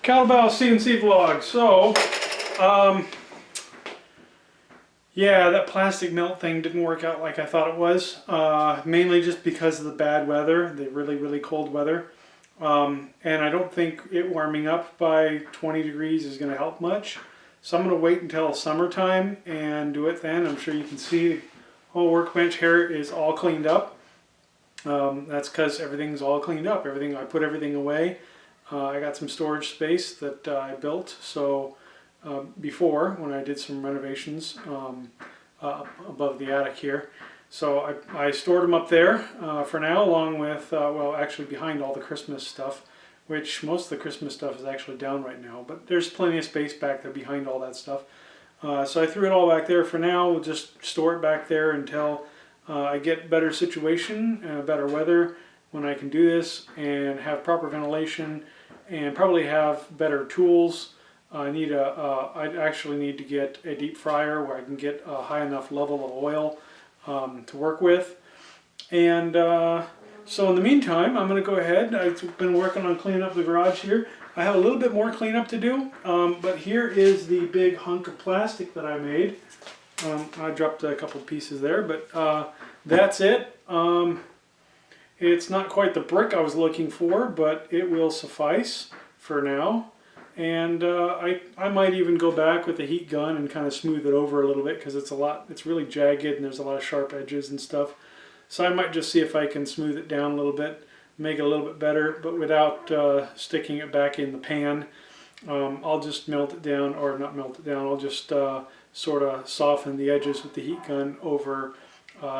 KalabawCNC vlog. So, yeah, that plastic melt thing didn't work out like I thought it was. Mainly just because of the bad weather, the really cold weather. And I don't think it warming up by 20 degrees is going to help much. So I'm going to wait until summertime and do it then. I'm sure you can see the whole workbench here is all cleaned up. That's because everything's all cleaned up. I put everything away. I got some storage space that I built. So before, when I did some renovations above the attic here. So I stored them up there for now, along with, well, actually behind all the Christmas stuff, which most of the Christmas stuff is actually down right now. But there's plenty of space back there behind all that stuff. So I threw it all back there for now. We'll just store it back there until I get better situation, better weather when I can do this and have proper ventilation and probably have better tools. I actually need to get a deep fryer where I can get a high enough level of oil to work with. And so in the meantime, I'm going to go ahead. I've been working on cleaning up the garage here. I have a little bit more cleanup to do, but here is the big hunk of plastic that I made. I dropped a couple pieces there, but that's it. It's not quite the brick I was looking for, but it will suffice for now. And I might even go back with the heat gun and kind of smooth it over a little bit because it's really jagged and there's a lot of sharp edges and stuff. So I might just see if I can smooth it down a little bit, make it a little bit better, but without sticking it back in the pan. I'll just melt it down, or not melt it down, I'll just sort of soften the edges with the heat gun over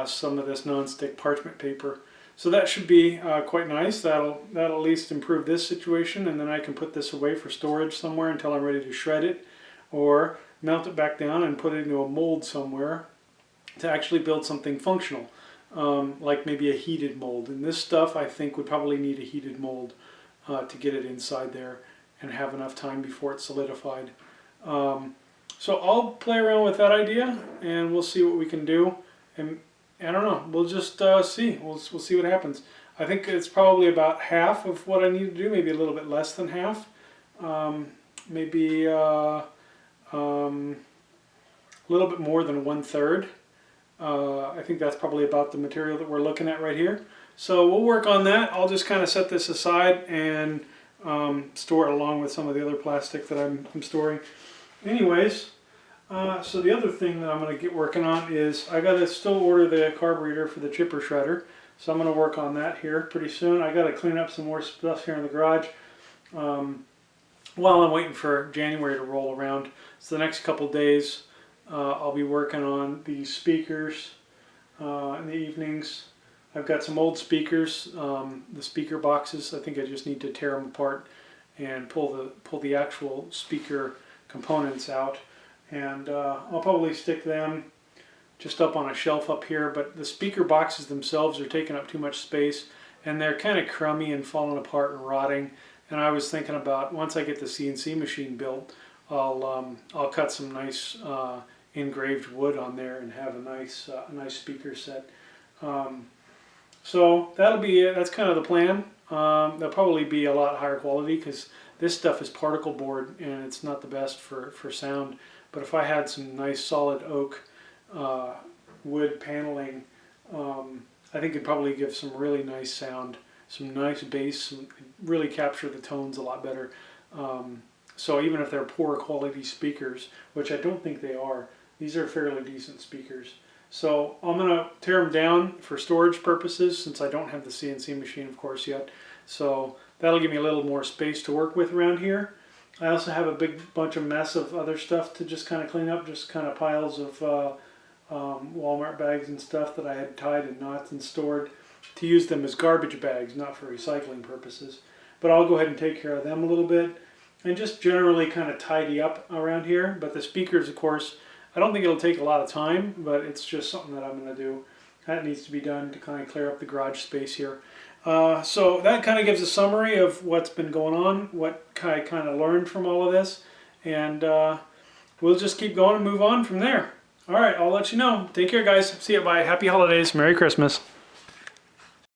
some of this non-stick parchment paper. So that should be quite nice. That'll at least improve this situation, and then I can put this away for storage somewhere until I'm ready to shred it, or melt it back down and put it into a mold somewhere to actually build something functional, like maybe a heated mold. And this stuff I think would probably need a heated mold to get it inside there and have enough time before it's solidified. So I'll play around with that idea and we'll see what we can do. And I don't know, we'll just see. We'll see what happens. I think it's probably about half of what I need to do, maybe a little bit less than half. Maybe a little bit more than 1/3. I think that's probably about the material that we're looking at right here. So we'll work on that. I'll just kind of set this aside and store it along with some of the other plastic that I'm storing. Anyways, so the other thing that I'm going to get working on is I got to still order the carburetor for the chipper shredder. So I'm going to work on that here pretty soon. I got to clean up some more stuff here in the garage while I'm waiting for January to roll around. So the next couple days I'll be working on the speakers in the evenings. I've got some old speakers, the speaker boxes. I think I just need to tear them apart and pull the actual speaker components out. And I'll probably stick them just up on a shelf up here, but the speaker boxes themselves are taking up too much space and they're kind of crummy and falling apart and rotting. And I was thinking about, once I get the CNC machine built, I'll cut some nice engraved wood on there and have a nice speaker set. So that'll be it. That's kind of the plan. They'll probably be a lot higher quality because this stuff is particle board and it's not the best for sound. But if I had some nice solid oak wood paneling, I think it'd probably give some really nice sound, some nice bass, really capture the tones a lot better. So even if they're poor quality speakers, which I don't think they are, these are fairly decent speakers. So I'm going to tear them down for storage purposes since I don't have the CNC machine, of course, yet. So that'll give me a little more space to work with around here. I also have a big bunch of mess of other stuff to just kind of clean up, just kind of piles of Walmart bags and stuff that I had tied in knots and stored to use them as garbage bags, not for recycling purposes. But I'll go ahead and take care of them a little bit and just generally kind of tidy up around here. But the speakers, of course, I don't think it'll take a lot of time, but it's just something that I'm going to do. That needs to be done to kind of clear up the garage space here. So that kind of gives a summary of what's been going on, what I kind of learned from all of this, and we'll just keep going and move on from there. All right, I'll let you know. Take care, guys. See you. Bye. Happy holidays. Merry Christmas.